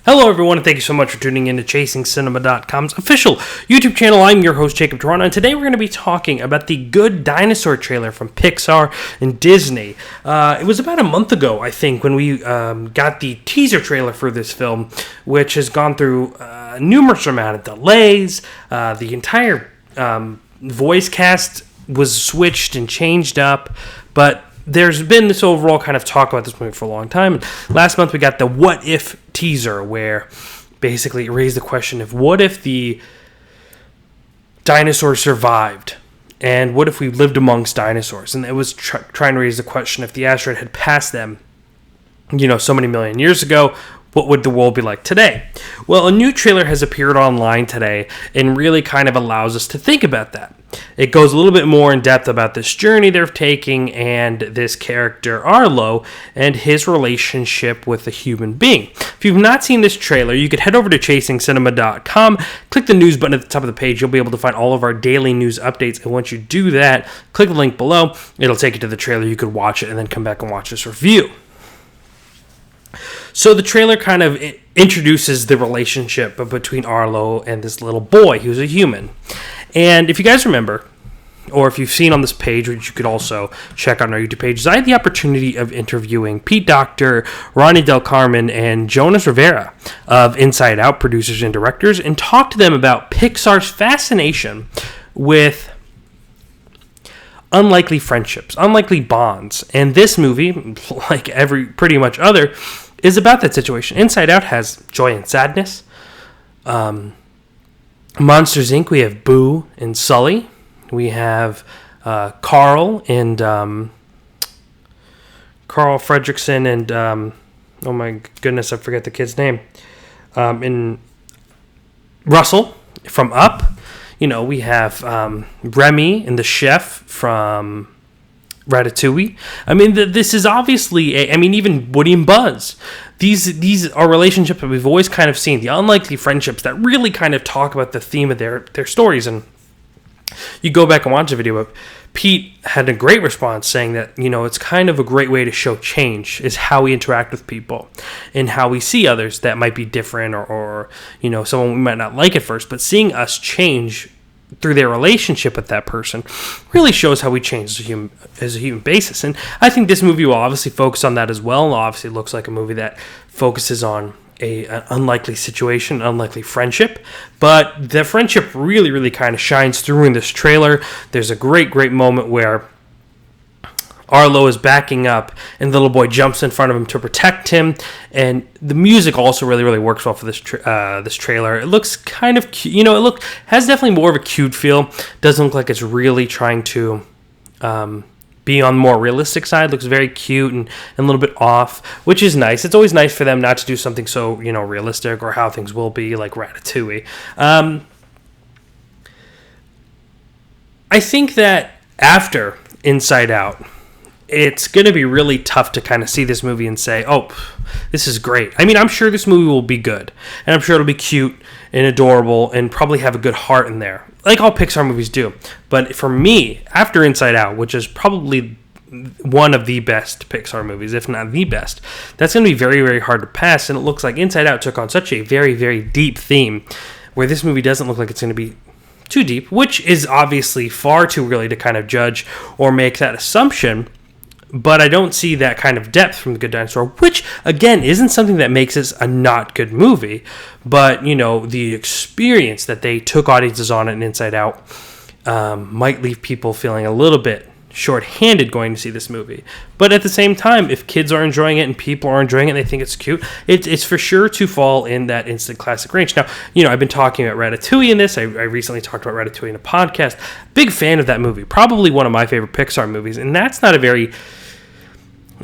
Hello, everyone, and thank you so much for tuning in to ChasingCinema.com's official YouTube channel. I'm your host, Jacob Toronto, and today we're going to be talking about the Good Dinosaur trailer from Pixar and Disney. It was about a month ago, I think, when we got the teaser trailer for this film, which has gone through numerous amount of delays. The entire voice cast was switched and changed up, but there's been this overall kind of talk about this movie for a long time. Last month we got the What If teaser, where basically it raised the question of what if the dinosaurs survived? And what if we lived amongst dinosaurs? And it was trying to raise the question, if the asteroid had passed them, so many million years ago, what would the world be like today? Well, a new trailer has appeared online today and really kind of allows us to think about that. It goes a little bit more in depth about this journey they're taking and this character, Arlo, and his relationship with a human being. If you've not seen this trailer, you could head over to ChasingCinema.com, click the news button at the top of the page. You'll be able to find all of our daily news updates. And once you do that, click the link below. It'll take you to the trailer. You could watch it and then come back and watch this review. So the trailer kind of introduces the relationship between Arlo and this little boy who's a human. And if you guys remember, or if you've seen on this page, which you could also check on our YouTube pages, I had the opportunity of interviewing Pete Docter, Ronnie Del Carmen, and Jonas Rivera of Inside Out, producers and directors, and talked to them about Pixar's fascination with unlikely friendships, unlikely bonds. And this movie, like every pretty much other, is about that situation. Inside Out has joy and sadness. Monsters, Inc., we have Boo and Sully. We have Carl and Carl Fredricksen and oh my goodness, I forget the kid's name. And Russell from Up. We have Remy and the chef from Ratatouille. I mean, this is obviously even Woody and Buzz. These are relationships that we've always kind of seen, the unlikely friendships that really kind of talk about the theme of their stories. And you go back and watch a video, but Pete had a great response saying that, it's kind of a great way to show change is how we interact with people and how we see others that might be different or someone we might not like at first, but seeing us change through their relationship with that person really shows how we change as a human basis. And I think this movie will obviously focus on that as well. And obviously it looks like a movie that focuses on an unlikely situation, an unlikely friendship. But the friendship really, really kind of shines through in this trailer. There's a great, great moment where Arlo is backing up, and the little boy jumps in front of him to protect him. And the music also really, really works well for this trailer. It looks kind of cute. Has definitely more of a cute feel. Doesn't look like it's really trying to be on the more realistic side. Looks very cute and a little bit off, which is nice. It's always nice for them not to do something so realistic or how things will be, like Ratatouille. I think that after Inside Out, it's going to be really tough to kind of see this movie and say, oh, this is great. I'm sure this movie will be good. And I'm sure it'll be cute and adorable and probably have a good heart in there, like all Pixar movies do. But for me, after Inside Out, which is probably one of the best Pixar movies, if not the best, that's going to be very, very hard to pass. And it looks like Inside Out took on such a very, very deep theme, where this movie doesn't look like it's going to be too deep, which is obviously far too early to kind of judge or make that assumption. But I don't see that kind of depth from The Good Dinosaur, which, again, isn't something that makes this a not good movie. But, the experience that they took audiences on in Inside Out might leave people feeling a little bit short-handed going to see this movie. But at the same time, if kids are enjoying it and people are enjoying it and they think it's cute, it's for sure to fall in that instant classic range. Now, I've been talking about Ratatouille in this. I recently talked about Ratatouille in a podcast. Big fan of that movie. Probably one of my favorite Pixar movies. And that's not a very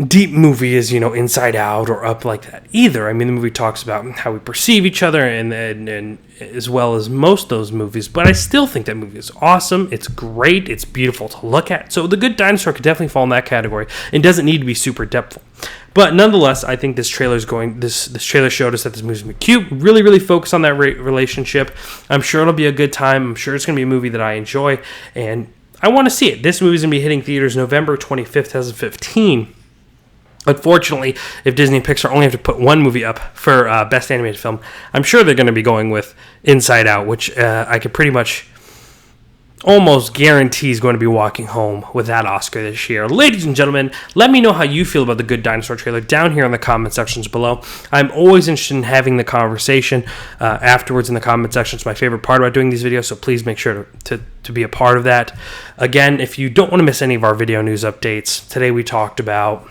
deep movie as Inside Out or Up like that either. The movie talks about how we perceive each other and as well as most of those movies, but I still think that movie is awesome. It's great. It's beautiful to look at. So The Good Dinosaur could definitely fall in that category and doesn't need to be super depthful. But nonetheless, I think this trailer showed us that this movie's going to be cute. Really, really focus on that relationship. I'm sure it'll be a good time. I'm sure it's going to be a movie that I enjoy, and I want to see it. This movie's going to be hitting theaters November 25th, 2015. Unfortunately, if Disney and Pixar only have to put one movie up for Best Animated Film, I'm sure they're going to be going with Inside Out, which I could pretty much almost guarantee is going to be walking home with that Oscar this year. Ladies and gentlemen, let me know how you feel about the Good Dinosaur trailer down here in the comment sections below. I'm always interested in having the conversation afterwards in the comment section. It's my favorite part about doing these videos, so please make sure to be a part of that. Again, if you don't want to miss any of our video news updates, today we talked about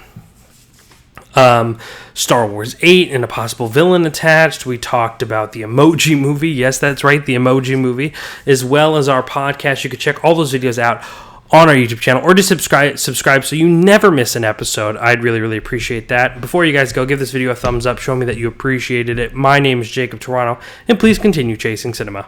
Star Wars 8 and a possible villain attached. We talked about the Emoji Movie. Yes, that's right, the Emoji Movie, as well as our podcast. You can check all those videos out on our YouTube channel, or just subscribe so you never miss an episode. I'd really, really appreciate that. Before you guys go, give this video a thumbs up. Show me that you appreciated it. My name is Jacob Toronto, and please continue chasing cinema.